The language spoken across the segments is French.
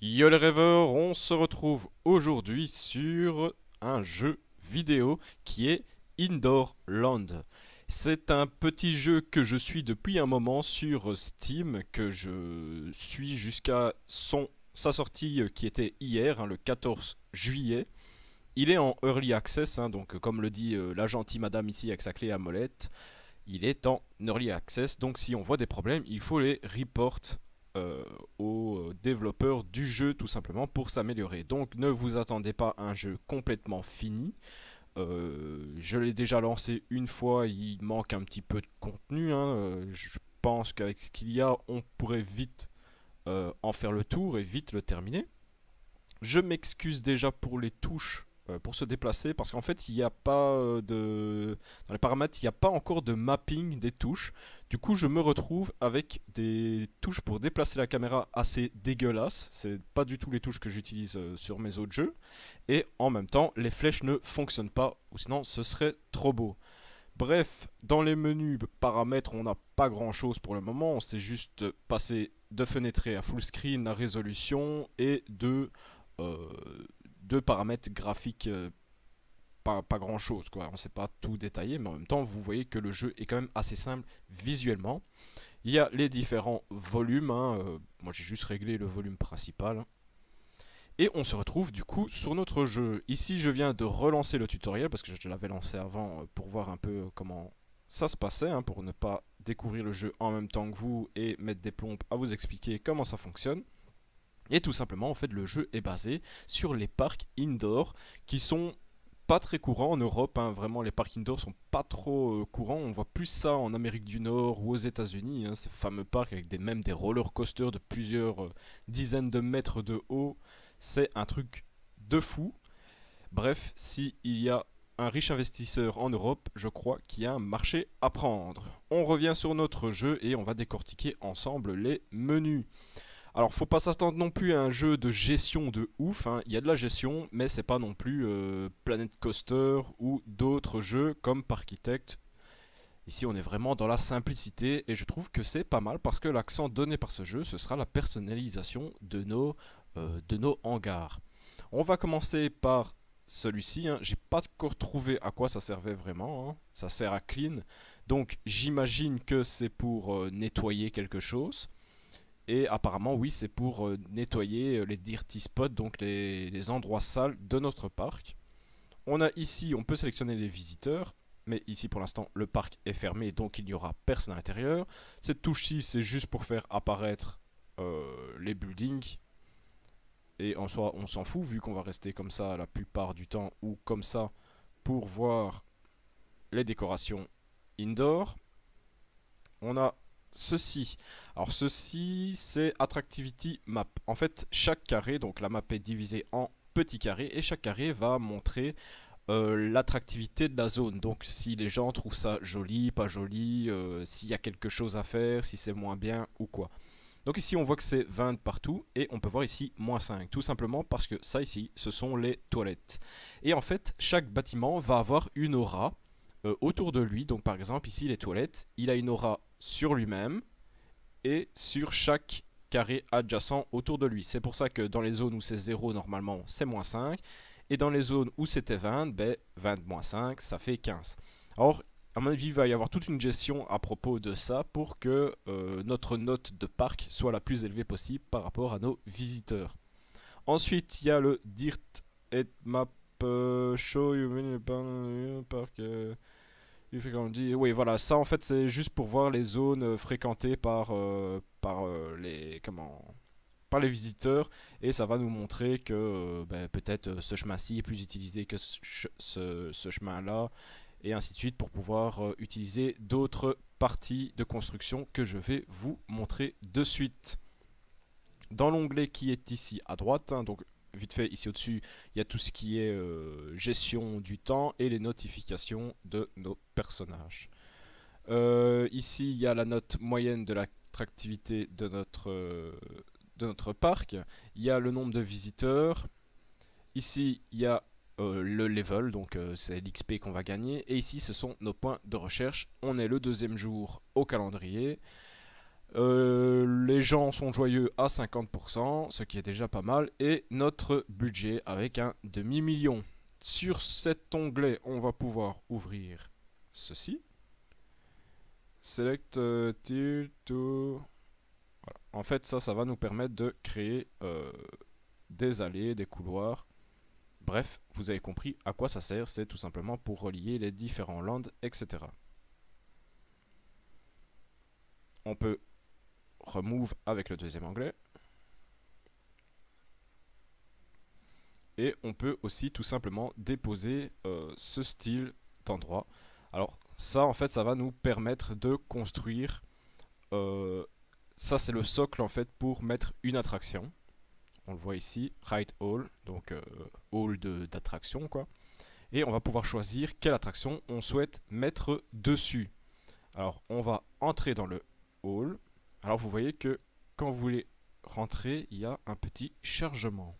Yo les rêveurs, on se retrouve aujourd'hui sur un jeu vidéo qui est Indoor Land. C'est un petit jeu que je suis depuis un moment sur Steam, que je suis jusqu'à sa sortie qui était hier, hein, le 14 juillet. Il est en Early Access, hein, donc comme le dit la gentille madame ici avec sa clé à molette, il est en Early Access, donc si on voit des problèmes, il faut les report euh, aux développeurs du jeu tout simplement pour s'améliorer. Donc ne vous attendez pas à un jeu complètement fini. Je l'ai déjà lancé une fois, il manque un petit peu de contenu, hein. Je pense qu'avec ce qu'il y a, on pourrait vite en faire le tour et vite le terminer. Je m'excuse déjà pour les touches pour se déplacer parce qu'en fait il n'y a pas de dans les paramètres il n'y a pas encore de mapping des touches. Du coup je me retrouve avec des touches pour déplacer la caméra assez dégueulasses. C'est pas du tout les touches que j'utilise sur mes autres jeux. Et en même temps les flèches ne fonctionnent pas ou sinon ce serait trop beau. Bref, dans les menus paramètres, on n'a pas grand chose pour le moment. On s'est juste passé de fenêtrer à full screen la résolution et euh, de paramètres graphiques, pas grand chose quoi. On ne sait pas tout détailler, mais en même temps, vous voyez que le jeu est quand même assez simple visuellement. Il y a les différents volumes, hein. Moi j'ai juste réglé le volume principal. Et on se retrouve du coup sur notre jeu. Ici, je viens de relancer le tutoriel parce que je l'avais lancé avant pour voir un peu comment ça se passait, hein, pour ne pas découvrir le jeu en même temps que vous et mettre des plombes à vous expliquer comment ça fonctionne. Et tout simplement, en fait, le jeu est basé sur les parcs indoor qui sont pas très courants en Europe, hein. Vraiment, les parcs indoor sont pas trop courants. On voit plus ça en Amérique du Nord ou aux États-Unis, hein, ces fameux parcs avec même des roller coasters de plusieurs dizaines de mètres de haut. C'est un truc de fou. Bref, s'il y a un riche investisseur en Europe, je crois qu'il y a un marché à prendre. On revient sur notre jeu et on va décortiquer ensemble les menus. Alors, faut pas s'attendre non plus à un jeu de gestion de ouf, hein. Il y a de la gestion, mais c'est pas non plus Planet Coaster ou d'autres jeux comme Parkitect. Ici, on est vraiment dans la simplicité et je trouve que c'est pas mal parce que l'accent donné par ce jeu, ce sera la personnalisation de nos hangars. On va commencer par celui-ci, hein. J'ai pas encore trouvé à quoi ça servait vraiment, hein. Ça sert à clean, donc j'imagine que c'est pour nettoyer quelque chose. Et apparemment, oui, c'est pour nettoyer les dirty spots, donc les endroits sales de notre parc. On a ici, on peut sélectionner les visiteurs, mais ici pour l'instant, le parc est fermé, donc il n'y aura personne à l'intérieur. Cette touche-ci, c'est juste pour faire apparaître les buildings. Et en soi, on s'en fout, vu qu'on va rester comme ça la plupart du temps, ou comme ça, pour voir les décorations indoor. On a ceci. Alors ceci, c'est Attractivity Map. En fait, chaque carré, donc la map est divisée en petits carrés, et chaque carré va montrer l'attractivité de la zone. Donc si les gens trouvent ça joli, pas joli, s'il y a quelque chose à faire, si c'est moins bien ou quoi. Donc ici on voit que c'est 20 partout et on peut voir ici moins 5. Tout simplement parce que ça ici, ce sont les toilettes. Et en fait, chaque bâtiment va avoir une aura autour de lui. Donc par exemple ici les toilettes, il a une aura sur lui-même et sur chaque carré adjacent autour de lui. C'est pour ça que dans les zones où c'est 0 normalement c'est moins 5. Et dans les zones où c'était 20, ben 20 moins 5 ça fait 15. Alors à mon avis il va y avoir toute une gestion à propos de ça pour que notre note de parc soit la plus élevée possible par rapport à nos visiteurs. Ensuite il y a le Dirt et Map Show You Park. Il fait comme dit. Oui, voilà, ça en fait c'est juste pour voir les zones fréquentées par les par les visiteurs et ça va nous montrer que ben, peut-être ce chemin-ci est plus utilisé que ce chemin-là et ainsi de suite pour pouvoir utiliser d'autres parties de construction que je vais vous montrer de suite. Dans l'onglet qui est ici à droite, hein, donc vite fait ici au-dessus, il y a tout ce qui est gestion du temps et les notifications de nos personnages. Ici, il y a la note moyenne de l'attractivité de notre parc. Il y a le nombre de visiteurs. Ici, il y a le level, donc c'est l'XP qu'on va gagner. Et ici, ce sont nos points de recherche. On est le deuxième jour au calendrier. Les gens sont joyeux à 50%, ce qui est déjà pas mal. Et notre budget avec un demi-million. Sur cet onglet, on va pouvoir ouvrir ceci. Select tier to... Voilà. En fait, ça va nous permettre de créer des allées, des couloirs. Bref, vous avez compris à quoi ça sert. C'est tout simplement pour relier les différents lands, etc. On peut remove avec le deuxième onglet. Et on peut aussi tout simplement déposer ce style d'endroit. Alors ça, en fait, ça va nous permettre de construire... ça, c'est le socle, en fait, pour mettre une attraction. On le voit ici, Right Hall, donc hall d'attraction, quoi. Et on va pouvoir choisir quelle attraction on souhaite mettre dessus. Alors, on va entrer dans le hall. Alors, vous voyez que quand vous voulez rentrer, il y a un petit chargement.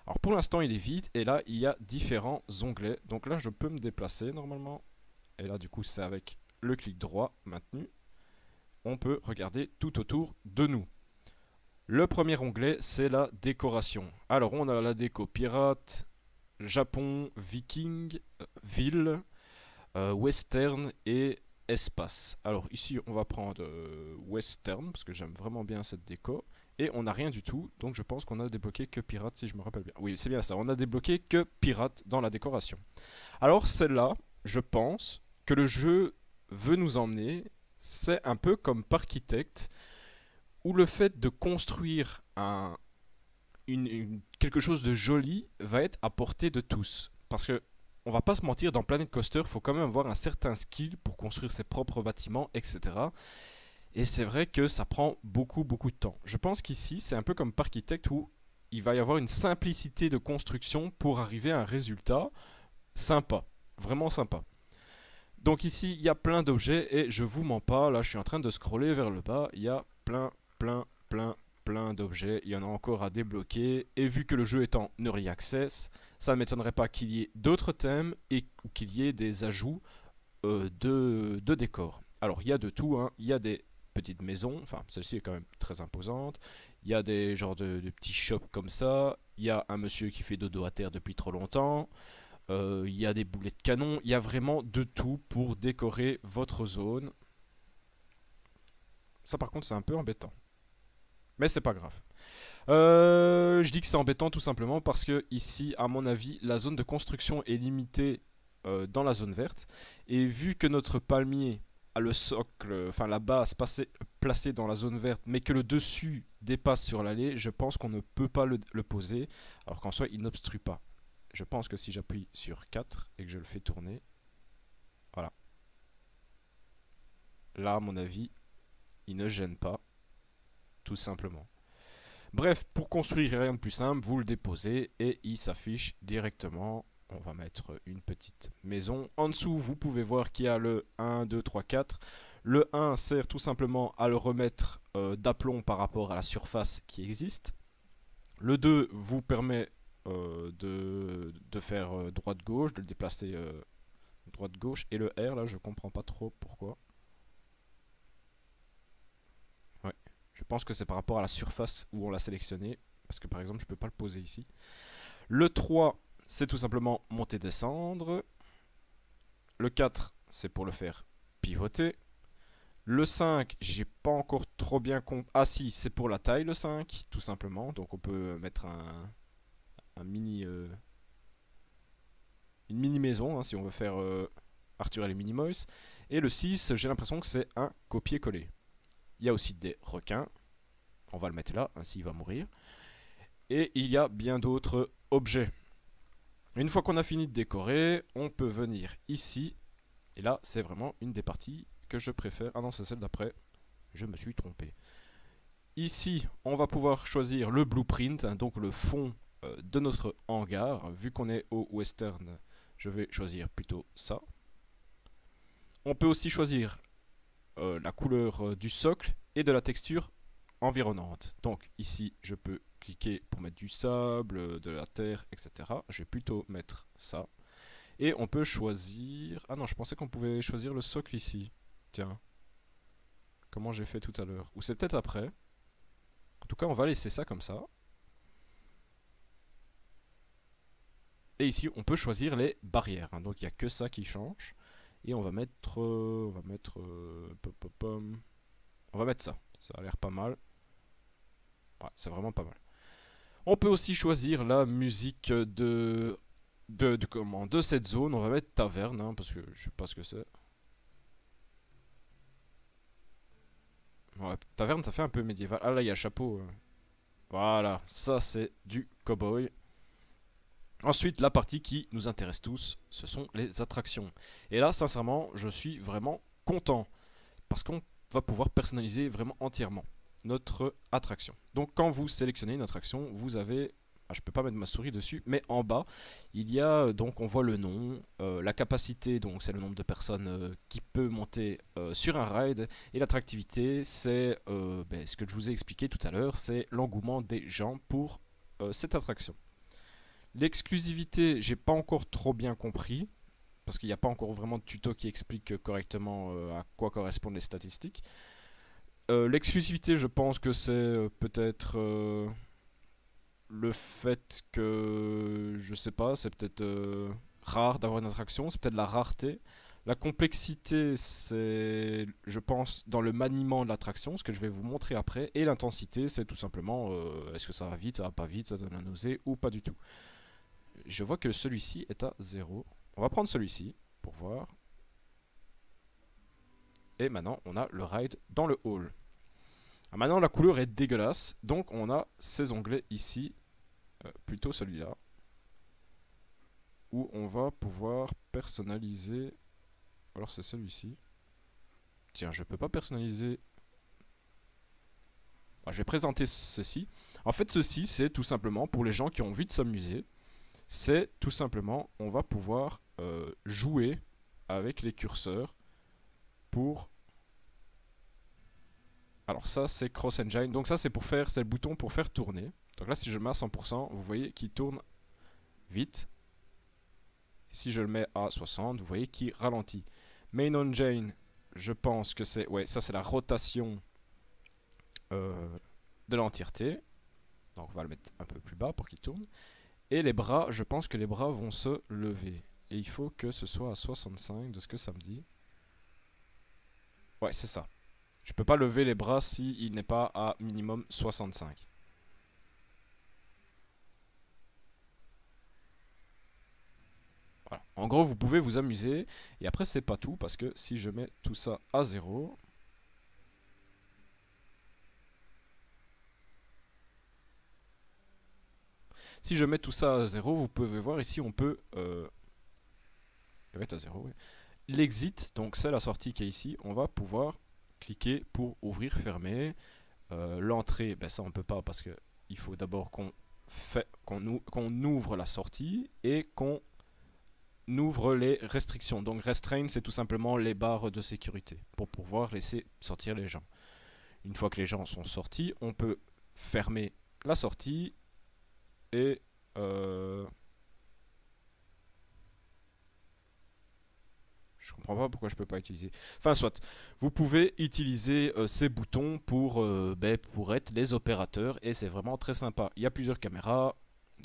Alors pour l'instant il est vide et là il y a différents onglets. Donc là je peux me déplacer normalement. Et là du coup c'est avec le clic droit maintenu. On peut regarder tout autour de nous. Le premier onglet c'est la décoration. Alors on a la déco pirate, Japon, viking, ville, western et espace. Alors ici on va prendre western parce que j'aime vraiment bien cette déco. Et on n'a rien du tout, donc je pense qu'on a débloqué que pirate si je me rappelle bien. Oui, c'est bien ça, on a débloqué que pirate dans la décoration. Alors celle-là, je pense que le jeu veut nous emmener, c'est un peu comme Parkitect, où le fait de construire quelque chose de joli va être à portée de tous. Parce que, on va pas se mentir, dans Planet Coaster, il faut quand même avoir un certain skill pour construire ses propres bâtiments, etc. Et c'est vrai que ça prend beaucoup de temps. Je pense qu'ici, c'est un peu comme Parkitect où il va y avoir une simplicité de construction pour arriver à un résultat sympa. Vraiment sympa. Donc ici, il y a plein d'objets et je vous mens pas, là je suis en train de scroller vers le bas, il y a plein d'objets, il y en a encore à débloquer et vu que le jeu est en Early Access, ça ne m'étonnerait pas qu'il y ait d'autres thèmes et qu'il y ait des ajouts de décors. Alors il y a de tout, hein. Il y a des petites maisons, enfin celle-ci est quand même très imposante, il y a des genres de petits shops comme ça, il y a un monsieur qui fait dodo à terre depuis trop longtemps, il y a des boulets de canon, il y a vraiment de tout pour décorer votre zone. Ça par contre c'est un peu embêtant, mais c'est pas grave. Je dis que c'est embêtant tout simplement parce que ici, à mon avis, la zone de construction est limitée dans la zone verte. Et vu que notre palmier a le socle, enfin la base placée dans la zone verte, mais que le dessus dépasse sur l'allée, je pense qu'on ne peut pas le poser, alors qu'en soi, il n'obstrue pas. Je pense que si j'appuie sur 4 et que je le fais tourner, voilà. Là, à mon avis, il ne gêne pas, tout simplement. Bref, pour construire rien de plus simple, vous le déposez et il s'affiche directement. On va mettre une petite maison. En dessous, vous pouvez voir qu'il y a le 1, 2, 3, 4. Le 1 sert tout simplement à le remettre d'aplomb par rapport à la surface qui existe. Le 2 vous permet de faire droite-gauche, de le déplacer droite-gauche. Et le R, là, je comprends pas trop pourquoi. Ouais. Je pense que c'est par rapport à la surface où on l'a sélectionné. Parce que par exemple, je ne peux pas le poser ici. Le 3, c'est tout simplement monter-descendre. Le 4, c'est pour le faire pivoter. Le 5, j'ai pas encore trop bien compris. Ah si, c'est pour la taille le 5, tout simplement. Donc on peut mettre un mini... une mini maison, hein, si on veut faire Arthur et les Minimoys. Et le 6, j'ai l'impression que c'est un copier-coller. Il y a aussi des requins. On va le mettre là, ainsi il va mourir. Et il y a bien d'autres objets. Une fois qu'on a fini de décorer, on peut venir ici. Et là, c'est vraiment une des parties que je préfère. Ah non, c'est celle d'après. Je me suis trompé. Ici, on va pouvoir choisir le blueprint, hein, donc le fond de notre hangar. Vu qu'on est au western, je vais choisir plutôt ça. On peut aussi choisir la couleur du socle et de la texture environnante. Donc ici, je peux cliquer pour mettre du sable, de la terre, etc. Je vais plutôt mettre ça. Et on peut choisir... Ah non, je pensais qu'on pouvait choisir le socle ici. Tiens. comment j'ai fait tout à l'heure. Ou c'est peut-être après. En tout cas, on va laisser ça comme ça. Et ici, on peut choisir les barrières. Hein. Donc, il n'y a que ça qui change. Et on va mettre... on va mettre ça. Ça a l'air pas mal. Ouais, c'est vraiment pas mal. On peut aussi choisir la musique de cette zone. On va mettre taverne, hein, parce que je sais pas ce que c'est. Ouais, taverne, ça fait un peu médiéval. Ah là, il y a chapeau. Voilà, ça c'est du cowboy. Ensuite, la partie qui nous intéresse tous, ce sont les attractions. Et là, sincèrement, je suis vraiment content. Parce qu'on va pouvoir personnaliser vraiment entièrement notre attraction. Donc quand vous sélectionnez une attraction, vous avez... je peux pas mettre ma souris dessus, mais en bas, il y a, donc on voit le nom, la capacité, donc c'est le nombre de personnes qui peut monter sur un ride, et l'attractivité, c'est ce que je vous ai expliqué tout à l'heure, c'est l'engouement des gens pour cette attraction. L'exclusivité, j'ai pas encore trop bien compris, parce qu'il n'y a pas encore vraiment de tuto qui explique correctement à quoi correspondent les statistiques. L'exclusivité, je pense que c'est peut-être le fait que, je sais pas, c'est peut-être rare d'avoir une attraction, c'est peut-être la rareté. La complexité, c'est, je pense, dans le maniement de l'attraction, ce que je vais vous montrer après. Et l'intensité, c'est tout simplement, est-ce que ça va vite, ça va pas vite, ça donne la nausée ou pas du tout. Je vois que celui-ci est à 0. On va prendre celui-ci pour voir. Et maintenant, on a le ride dans le hall. Alors maintenant, la couleur est dégueulasse. Donc, on a ces onglets ici. Plutôt celui-là. Où on va pouvoir personnaliser. Alors, c'est celui-ci. Tiens, je peux pas personnaliser. Alors, je vais présenter ceci. En fait, ceci, c'est tout simplement pour les gens qui ont envie de s'amuser. C'est tout simplement, on va pouvoir jouer avec les curseurs pour... Alors ça c'est Cross Engine, donc ça c'est pour faire, c'est le bouton pour faire tourner. Donc là si je le mets à 100%, vous voyez qu'il tourne vite. Et si je le mets à 60, vous voyez qu'il ralentit. Main Engine, je pense que c'est... Ouais, ça c'est la rotation de l'entièreté. Donc on va le mettre un peu plus bas pour qu'il tourne. Et les bras, je pense que les bras vont se lever. Et il faut que ce soit à 65 de ce que ça me dit. Ouais, c'est ça. Je peux pas lever les bras s'il n'est pas à minimum 65. Voilà. En gros, vous pouvez vous amuser. Et après, c'est pas tout. Parce que si je mets tout ça à 0... Si je mets tout ça à 0, vous pouvez voir ici, on peut... le mettre à 0, oui. L'exit, donc c'est la sortie qui est ici. On va pouvoir cliquer pour ouvrir, fermer. L'entrée, ben ça on peut pas parce que il faut d'abord qu'on ouvre la sortie et qu'on ouvre les restrictions. Donc restrain, c'est tout simplement les barres de sécurité pour pouvoir laisser sortir les gens. Une fois que les gens sont sortis, on peut fermer la sortie et je comprends pas pourquoi je peux pas utiliser. Enfin, soit. Vous pouvez utiliser ces boutons pour être les opérateurs et c'est vraiment très sympa. Il y a plusieurs caméras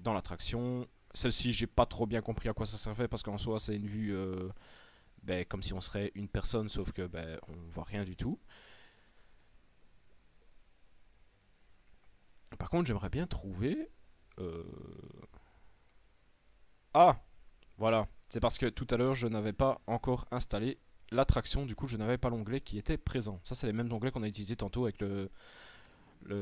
dans l'attraction. Celle-ci, j'ai pas trop bien compris à quoi ça servait parce qu'en soi, c'est une vue comme si on serait une personne, sauf que on voit rien du tout. Par contre, j'aimerais bien trouver. Ah, voilà. C'est parce que tout à l'heure, je n'avais pas encore installé l'attraction, du coup, je n'avais pas l'onglet qui était présent. Ça, c'est les mêmes onglets qu'on a utilisé tantôt avec le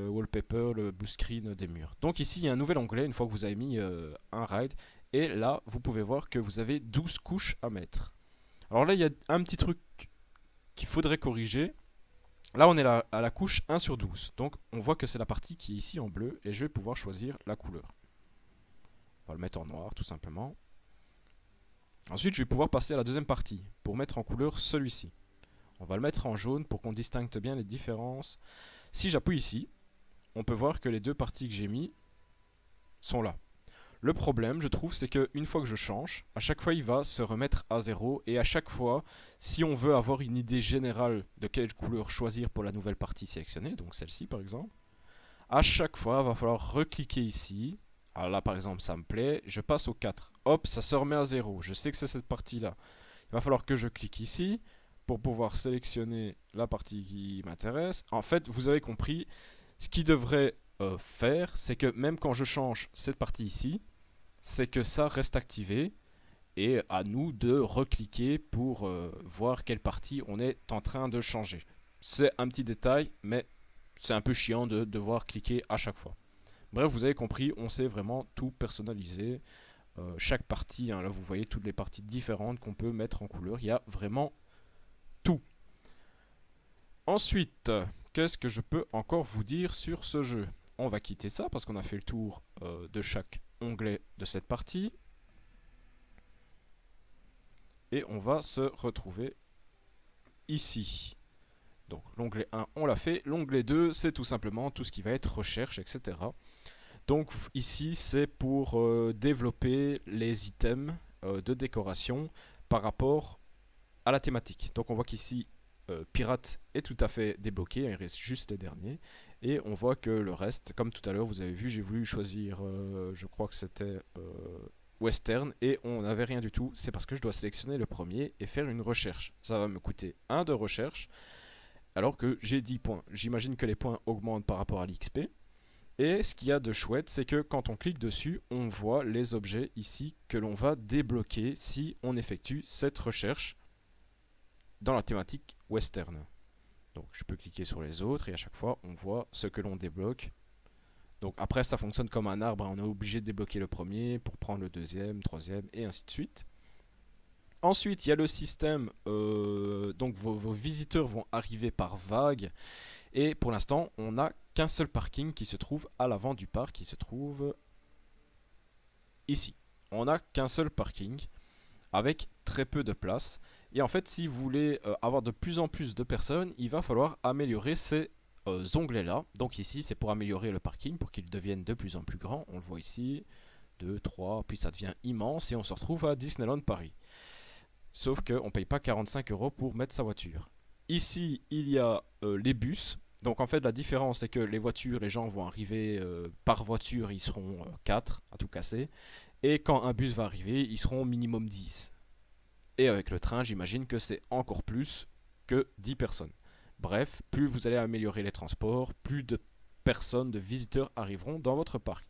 wallpaper, le blue screen des murs. Donc ici, il y a un nouvel onglet une fois que vous avez mis un ride. Et là, vous pouvez voir que vous avez 12 couches à mettre. Alors là, il y a un petit truc qu'il faudrait corriger. Là, on est à la couche 1 sur 12. Donc, on voit que c'est la partie qui est ici en bleu. Et je vais pouvoir choisir la couleur. On va le mettre en noir, tout simplement. Ensuite, je vais pouvoir passer à la deuxième partie pour mettre en couleur celui-ci. On va le mettre en jaune pour qu'on distingue bien les différences. Si j'appuie ici, on peut voir que les deux parties que j'ai mis sont là. Le problème, je trouve, c'est qu'une fois que je change, à chaque fois il va se remettre à 0 et à chaque fois, si on veut avoir une idée générale de quelle couleur choisir pour la nouvelle partie sélectionnée, donc celle-ci par exemple, à chaque fois, il va falloir recliquer ici. Alors là, par exemple, ça me plaît. Je passe au 4. Hop, ça se remet à 0. Je sais que c'est cette partie-là. Il va falloir que je clique ici pour pouvoir sélectionner la partie qui m'intéresse. En fait, vous avez compris, ce qui devrait faire, c'est que même quand je change cette partie ici, c'est que ça reste activé. Et à nous de recliquer pour voir quelle partie on est en train de changer. C'est un petit détail, mais c'est un peu chiant de devoir cliquer à chaque fois. Bref, vous avez compris, on sait vraiment tout personnaliser. Chaque partie, hein, là vous voyez toutes les parties différentes qu'on peut mettre en couleur. Il y a vraiment tout. Ensuite, qu'est-ce que je peux encore vous dire sur ce jeu? On va quitter ça parce qu'on a fait le tour de chaque onglet de cette partie. Et on va se retrouver ici. Donc l'onglet 1, on l'a fait. L'onglet 2, c'est tout simplement tout ce qui va être recherche, etc. Donc ici, c'est pour développer les items de décoration par rapport à la thématique. Donc on voit qu'ici, pirate est tout à fait débloqué, il reste juste les derniers. Et on voit que le reste, comme tout à l'heure, vous avez vu, j'ai voulu choisir, je crois que c'était western, et on n'avait rien du tout. C'est parce que je dois sélectionner le premier et faire une recherche. Ça va me coûter 1 de recherche, alors que j'ai 10 points. J'imagine que les points augmentent par rapport à l'XP. Et ce qu'il y a de chouette, c'est que quand on clique dessus, on voit les objets ici que l'on va débloquer si on effectue cette recherche dans la thématique western. Donc je peux cliquer sur les autres et à chaque fois on voit ce que l'on débloque. Donc après ça fonctionne comme un arbre, hein. On est obligé de débloquer le premier pour prendre le deuxième, troisième et ainsi de suite. Ensuite il y a le système, donc vos visiteurs vont arriver par vague. Et pour l'instant on n'a qu'un seul parking qui se trouve à l'avant du parc, qui se trouve ici. On n'a qu'un seul parking avec très peu de place. Et en fait, si vous voulez avoir de plus en plus de personnes, il va falloir améliorer ces onglets-là. Donc ici, c'est pour améliorer le parking, pour qu'il devienne de plus en plus grand. On le voit ici, 2, 3, puis ça devient immense et on se retrouve à Disneyland Paris. Sauf qu'on ne paye pas 45 € pour mettre sa voiture. Ici, il y a les bus. Donc en fait la différence c'est que les voitures, les gens vont arriver par voiture, ils seront 4 à tout casser. Et quand un bus va arriver, ils seront minimum 10. Et avec le train, j'imagine que c'est encore plus que 10 personnes. Bref, plus vous allez améliorer les transports, plus de personnes, de visiteurs arriveront dans votre parc.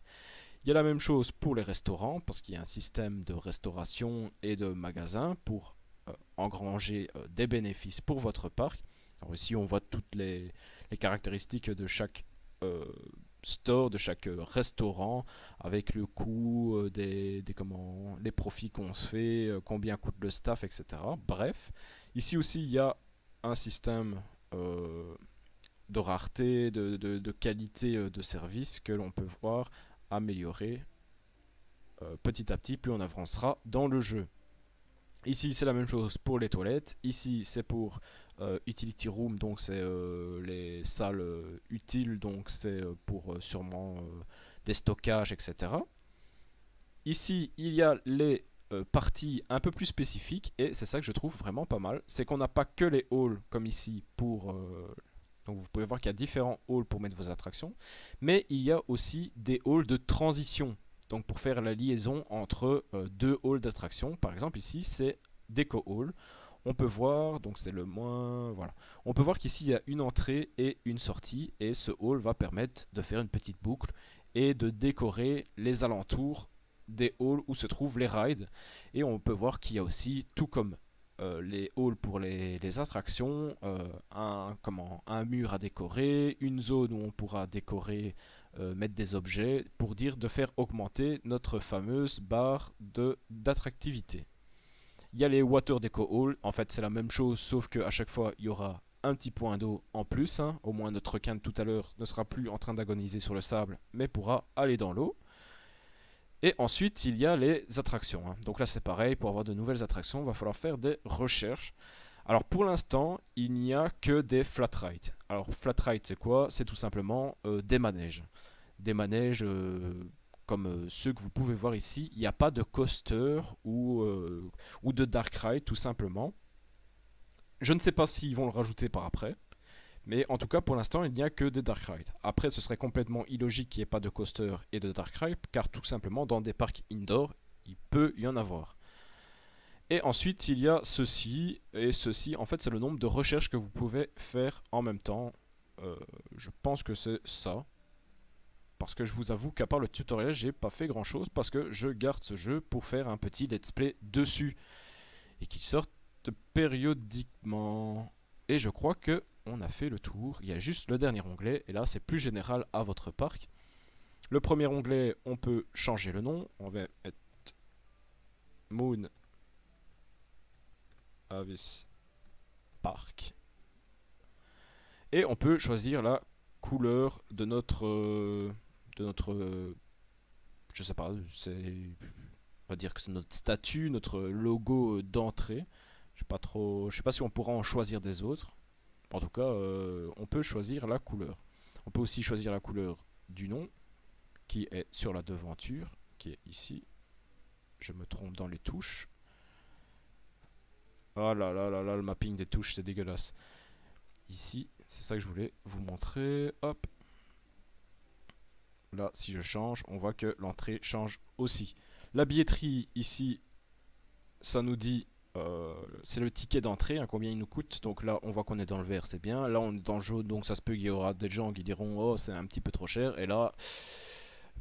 Il y a la même chose pour les restaurants, parce qu'il y a un système de restauration et de magasins pour engranger des bénéfices pour votre parc. Alors ici on voit toutes les caractéristiques de chaque store, de chaque restaurant, avec le coût, les profits qu'on se fait, combien coûte le staff, etc. Bref, ici aussi il y a un système de rareté, de qualité de service que l'on peut voir améliorer petit à petit plus on avancera dans le jeu. Ici c'est la même chose pour les toilettes, ici c'est pour utility room, donc c'est les salles utiles, donc c'est pour sûrement des stockages, etc. Ici il y a les parties un peu plus spécifiques et c'est ça que je trouve vraiment pas mal, c'est qu'on n'a pas que les halls comme ici pour donc vous pouvez voir qu'il y a différents halls pour mettre vos attractions, mais il y a aussi des halls de transition. Donc pour faire la liaison entre deux halls d'attraction, par exemple ici c'est Deco Hall. On peut voir, donc c'est le moins, voilà. On peut voir qu'ici il y a une entrée et une sortie et ce hall va permettre de faire une petite boucle et de décorer les alentours des halls où se trouvent les rides. Et on peut voir qu'il y a aussi, tout comme les halls pour les attractions, un mur à décorer, une zone où on pourra décorer, mettre des objets pour dire de faire augmenter notre fameuse barre d'attractivité. Il y a les Water Deco Hall, en fait c'est la même chose sauf qu'à chaque fois il y aura un petit point d'eau en plus, hein. Au moins notre requin de tout à l'heure ne sera plus en train d'agoniser sur le sable mais pourra aller dans l'eau. Et ensuite il y a les attractions, hein. Donc là c'est pareil, pour avoir de nouvelles attractions il va falloir faire des recherches. Alors pour l'instant il n'y a que des flat rides. Alors flat ride c'est quoi? C'est tout simplement des manèges. Des manèges comme ceux que vous pouvez voir ici, il n'y a pas de coaster ou de dark ride tout simplement. Je ne sais pas s'ils vont le rajouter par après, mais en tout cas pour l'instant il n'y a que des dark rides. Après ce serait complètement illogique qu'il n'y ait pas de coaster et de dark ride, car tout simplement dans des parcs indoor, il peut y en avoir. Et ensuite il y a ceci, et ceci en fait c'est le nombre de recherches que vous pouvez faire en même temps. Je pense que c'est ça. Parce que je vous avoue qu'à part le tutoriel, j'ai pas fait grand chose parce que je garde ce jeu pour faire un petit let's play dessus. Et qu'il sorte périodiquement. Et je crois que on a fait le tour. Il y a juste le dernier onglet. Et là, c'est plus général à votre parc. Le premier onglet, on peut changer le nom. On va mettre Moon Abyss Park. Et on peut choisir la couleur de notre je sais pas, on va dire que c'est notre statut, notre logo d'entrée. Je sais pas si on pourra en choisir des autres. En tout cas, on peut choisir la couleur. On peut aussi choisir la couleur du nom, qui est sur la devanture, qui est ici. Je me trompe dans les touches. Oh là là là là, le mapping des touches, c'est dégueulasse. Ici, c'est ça que je voulais vous montrer. Hop. Là, si je change, on voit que l'entrée change aussi. La billetterie, ici, ça nous dit, c'est le ticket d'entrée, hein, combien il nous coûte. Donc là, on voit qu'on est dans le vert, c'est bien. Là, on est dans le jaune, donc ça se peut qu'il y aura des gens qui diront, oh, c'est un petit peu trop cher. Et là,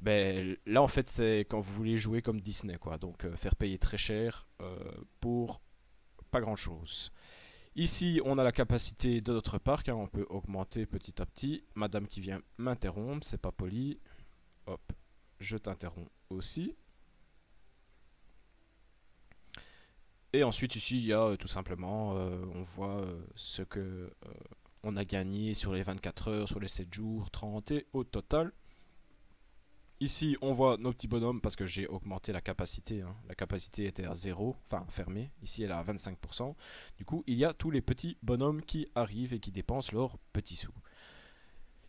ben, là en fait, c'est quand vous voulez jouer comme Disney, quoi. Donc, faire payer très cher pour pas grand-chose. Ici, on a la capacité de notre parc, hein, on peut augmenter petit à petit. Madame qui vient m'interrompre, c'est pas poli. Hop, je t'interromps aussi. Et ensuite ici, il y a tout simplement, on voit ce que on a gagné sur les 24 heures, sur les 7 jours, 30 et au total. Ici, on voit nos petits bonhommes parce que j'ai augmenté la capacité. Hein. La capacité était à 0, enfin fermée. Ici, elle est à 25%. Du coup, il y a tous les petits bonhommes qui arrivent et qui dépensent leurs petits sous.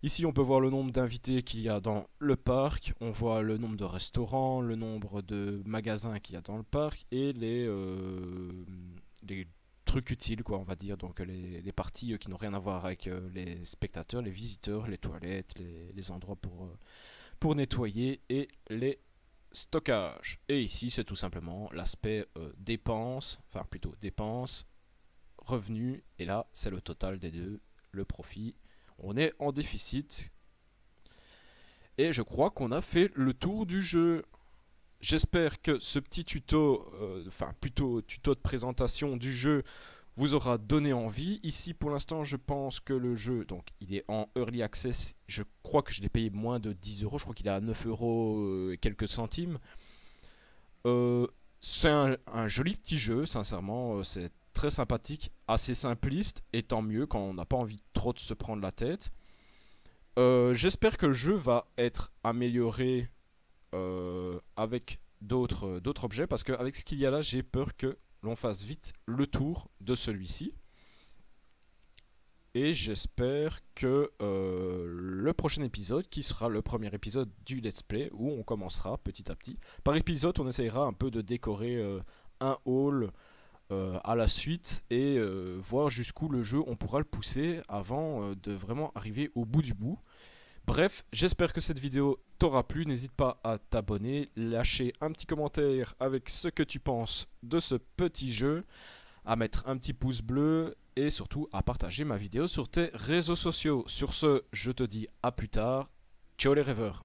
Ici, on peut voir le nombre d'invités qu'il y a dans le parc. On voit le nombre de restaurants, le nombre de magasins qu'il y a dans le parc et les trucs utiles, quoi, on va dire. Donc, les parties qui n'ont rien à voir avec les spectateurs, les visiteurs, les toilettes, les endroits pour nettoyer et les stockages. Et ici, c'est tout simplement l'aspect dépenses, enfin plutôt dépenses, revenus. Et là, c'est le total des deux, le profit. On est en déficit. Et je crois qu'on a fait le tour du jeu. J'espère que ce petit tuto, enfin plutôt tuto de présentation du jeu, vous aura donné envie. Ici pour l'instant je pense que le jeu, donc il est en early access. Je crois que je l'ai payé moins de 10 euros. Je crois qu'il est à 9 euros et quelques centimes. C'est un joli petit jeu, sincèrement. C'est très sympathique, assez simpliste, et tant mieux quand on n'a pas envie trop de se prendre la tête. J'espère que le jeu va être amélioré avec d'autres objets, parce qu'avec ce qu'il y a là, j'ai peur que l'on fasse vite le tour de celui-ci. Et j'espère que le prochain épisode, qui sera le premier épisode du let's play, où on commencera petit à petit. Par épisode, on essayera un peu de décorer un hall à la suite et voir jusqu'où le jeu on pourra le pousser avant de vraiment arriver au bout du bout. Bref, j'espère que cette vidéo t'aura plu. N'hésite pas à t'abonner, lâcher un petit commentaire avec ce que tu penses de ce petit jeu, à mettre un petit pouce bleu et surtout à partager ma vidéo sur tes réseaux sociaux. Sur ce, je te dis à plus tard. Ciao les rêveurs.